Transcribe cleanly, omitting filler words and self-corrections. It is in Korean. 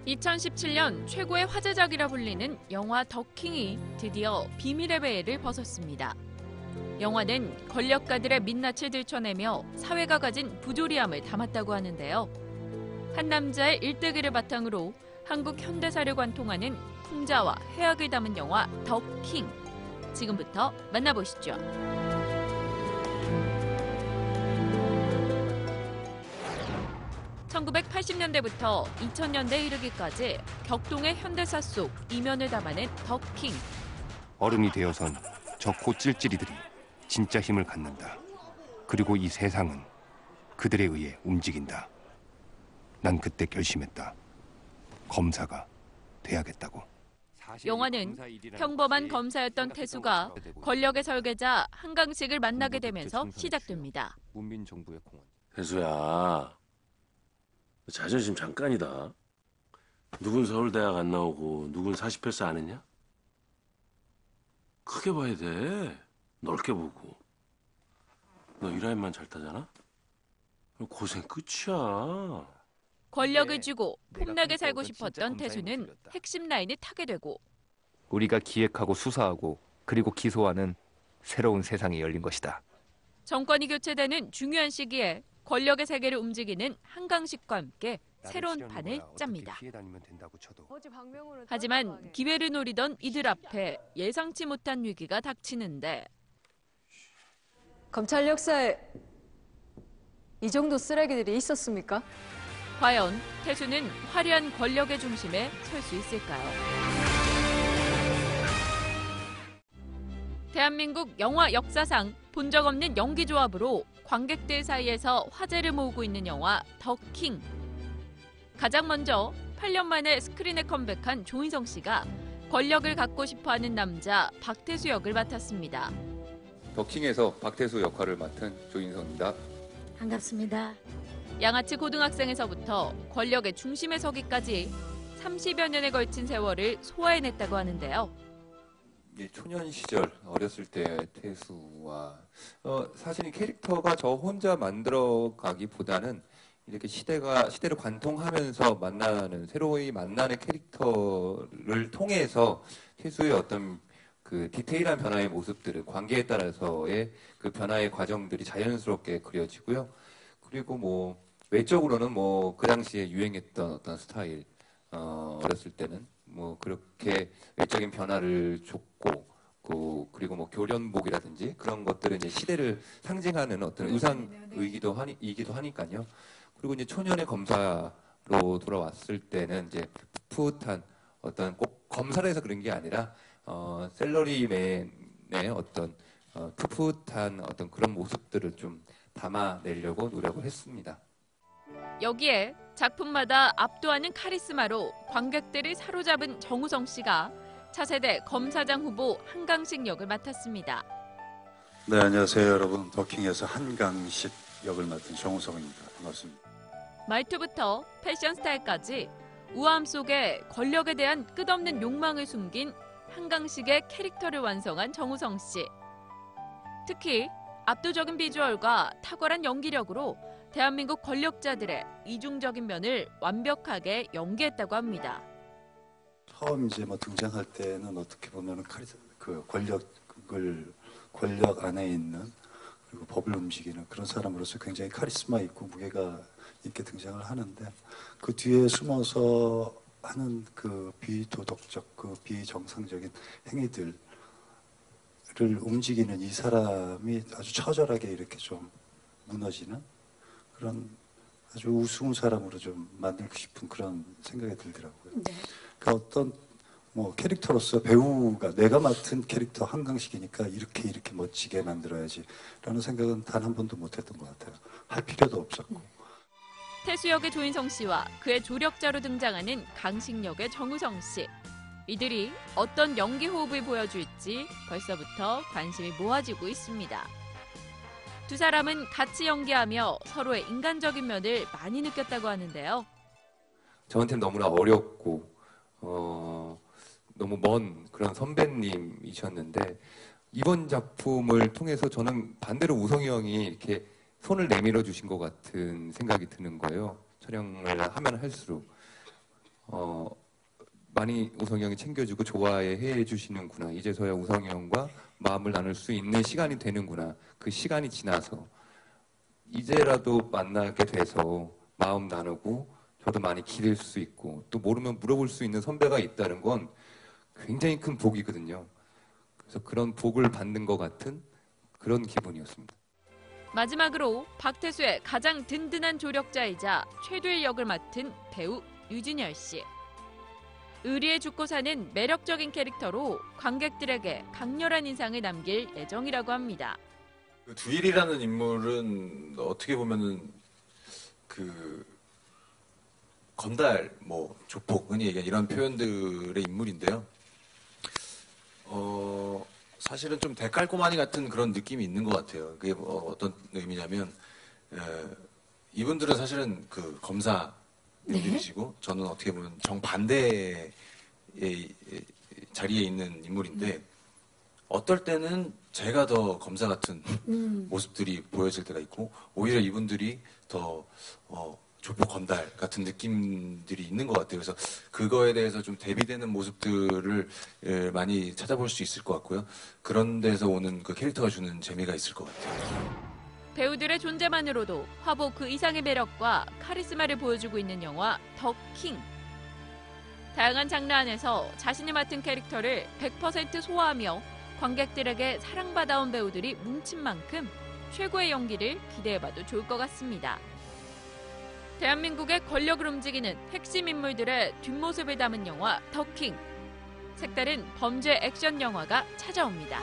2017년 최고의 화제작이라 불리는 영화 더킹이 드디어 비밀의 베일을 벗었습니다. 영화는 권력가들의 민낯을 들춰내며 사회가 가진 부조리함을 담았다고 하는데요. 한 남자의 일대기를 바탕으로 한국 현대사를 관통하는 풍자와 해악을 담은 영화 더킹. 지금부터 만나보시죠. (1980년대부터) (2000년대) 이르기까지 격동의 현대사 속 이면을 담아낸 더킹. 어른이 되어선 저 코찔찔이들이 진짜 힘을 갖는다. 그리고 이 세상은 그들에 의해 움직인다. 난 그때 결심했다. 검사가 돼야겠다고. 영화는 평범한 검사였던 태수가 권력의 설계자 한강식을 만나게 되면서 시작됩니다. 태수야, 자존심 잠깐이다. 누군 서울대학 안 나오고 누군 48세 안 했냐? 크게 봐야 돼. 넓게 보고. 너 이 라인만 잘 타잖아? 고생 끝이야. 권력을 쥐고 폼나게 살고 싶었던 태수는 핵심 라인을 타게 되고, 우리가 기획하고 수사하고 그리고 기소하는 새로운 세상이 열린 것이다. 정권이 교체되는 중요한 시기에 권력의 세계를 움직이는 한강식과 함께 새로운 판을 짭니다. 하지만 기회를 노리던 이들 앞에 예상치 못한 위기가 닥치는데, 검찰 역사에 이 정도 쓰레기들이 있었습니까? 과연 태수는 화려한 권력의 중심에 설 수 있을까요? 대한민국 영화 역사상 본 적 없는 연기 조합으로 관객들 사이에서 화제를 모으고 있는 영화 더킹. 가장 먼저 8년 만에 스크린에 컴백한 조인성 씨가 권력을 갖고 싶어하는 남자 박태수 역을 맡았습니다. 더킹에서 박태수 역할을 맡은 조인성입니다. 반갑습니다. 양아치 고등학생에서부터 권력의 중심에 서기까지 30여 년에 걸친 세월을 소화해냈다고 하는데요. 초년 시절 어렸을 때 태수와 사실 이 캐릭터가 저 혼자 만들어가기보다는 이렇게 시대를 관통하면서 새로이 만나는 캐릭터를 통해서 태수의 어떤 그 디테일한 변화의 모습들을 관계에 따라서의 그 변화의 과정들이 자연스럽게 그려지고요. 그리고 뭐 외적으로는 뭐 그 당시에 유행했던 어떤 스타일, 어렸을 때는 뭐 그렇게 외적인 변화를 줬고, 그리고 뭐 교련복이라든지 그런 것들은 이제 시대를 상징하는 어떤 의상이기도 하니까요. 그리고 이제 초년의 검사로 돌아왔을 때는 이제 풋풋한 어떤 꼭 검사를 해서 그런 게 아니라 셀러리맨의 어떤 풋풋한 어떤 그런 모습들을 좀 담아내려고 노력을 했습니다. 여기에 작품마다 압도하는 카리스마로 관객들을 사로잡은 정우성 씨가 차세대 검사장 후보 한강식 역을 맡았습니다. 네, 안녕하세요 여러분. 더킹에서 한강식 역을 맡은 정우성입니다. 반갑습니다. 말투부터 패션 스타일까지 우아함 속에 권력에 대한 끝없는 욕망을 숨긴 한강식의 캐릭터를 완성한 정우성 씨. 특히 압도적인 비주얼과 탁월한 연기력으로 대한민국 권력자들의 이중적인 면을 완벽하게 연기했다고 합니다. 처음 이제 뭐 등장할 때는 어떻게 보면은 권력 안에 있는 그리고 법을 움직이는 그런 사람으로서 굉장히 카리스마 있고 무게가 있게 등장을 하는데, 그 뒤에 숨어서 하는 그 비도덕적, 그 비정상적인 행위들을 움직이는 이 사람이 아주 처절하게 이렇게 좀 무너지는 그런 아주 우스운 사람으로 좀 만들고 싶은 그런 생각이 들더라고요. 네. 그러니까 어떤 뭐 캐릭터로서 배우가 내가 맡은 캐릭터 한강식이니까 이렇게 멋지게 만들어야지 라는 생각은 단 한 번도 못했던 것 같아요. 할 필요도 없었고. 태수 역의 조인성 씨와 그의 조력자로 등장하는 강식 역의 정우성 씨. 이들이 어떤 연기 호흡을 보여줄지 벌써부터 관심이 모아지고 있습니다. 두 사람은 같이 연기하며 서로의 인간적인 면을 많이 느꼈다고 하는데요. 저한테는 너무나 어렵고 너무 먼 그런 선배님이셨는데, 이번 작품을 통해서 저는 반대로 우성이 형이 이렇게 손을 내밀어 주신 것 같은 생각이 드는 거예요. 촬영을 하면 할수록 많이 우성이 형이 챙겨주고 좋아해 주시는구나. 이제서야 우성이 형과 마음을 나눌 수 있는 시간이 되는구나. 그 시간이 지나서 이제라도 만나게 돼서 마음 나누고 저도 많이 기댈 수 있고 또 모르면 물어볼 수 있는 선배가 있다는 건 굉장히 큰 복이거든요. 그래서 그런 복을 받는 것 같은 그런 기분이었습니다. 마지막으로 박태수의 가장 든든한 조력자이자 최두일 역을 맡은 배우 유진열 씨. 의리에 죽고 사는 매력적인 캐릭터로 관객들에게 강렬한 인상을 남길 예정이라고 합니다. 그 두일이라는 인물은 어떻게 보면은 그 건달, 뭐 조폭, 흔히 얘기하는 이런 표현들의 인물인데요. 사실은 좀 대깔꼬마니 같은 그런 느낌이 있는 것 같아요. 그게 어떤 의미냐면 이분들은 사실은 그 검사님들이시고 저는 어떻게 보면 정반대의 자리에 있는 인물인데 어떨 때는 제가 더 검사 같은 모습들이 보여질 때가 있고 오히려 이분들이 더 조폭 건달 같은 느낌들이 있는 것 같아요. 그래서 그거에 대해서 좀 대비되는 모습들을 많이 찾아볼 수 있을 것 같고요. 그런 데서 오는 그 캐릭터가 주는 재미가 있을 것 같아요. 배우들의 존재만으로도 화보 그 이상의 매력과 카리스마를 보여주고 있는 영화 더 킹. 다양한 장르 안에서 자신이 맡은 캐릭터를 100% 소화하며 관객들에게 사랑받아온 배우들이 뭉친 만큼 최고의 연기를 기대해봐도 좋을 것 같습니다. 대한민국의 권력을 움직이는 핵심 인물들의 뒷모습을 담은 영화 더 킹. 색다른 범죄 액션 영화가 찾아옵니다.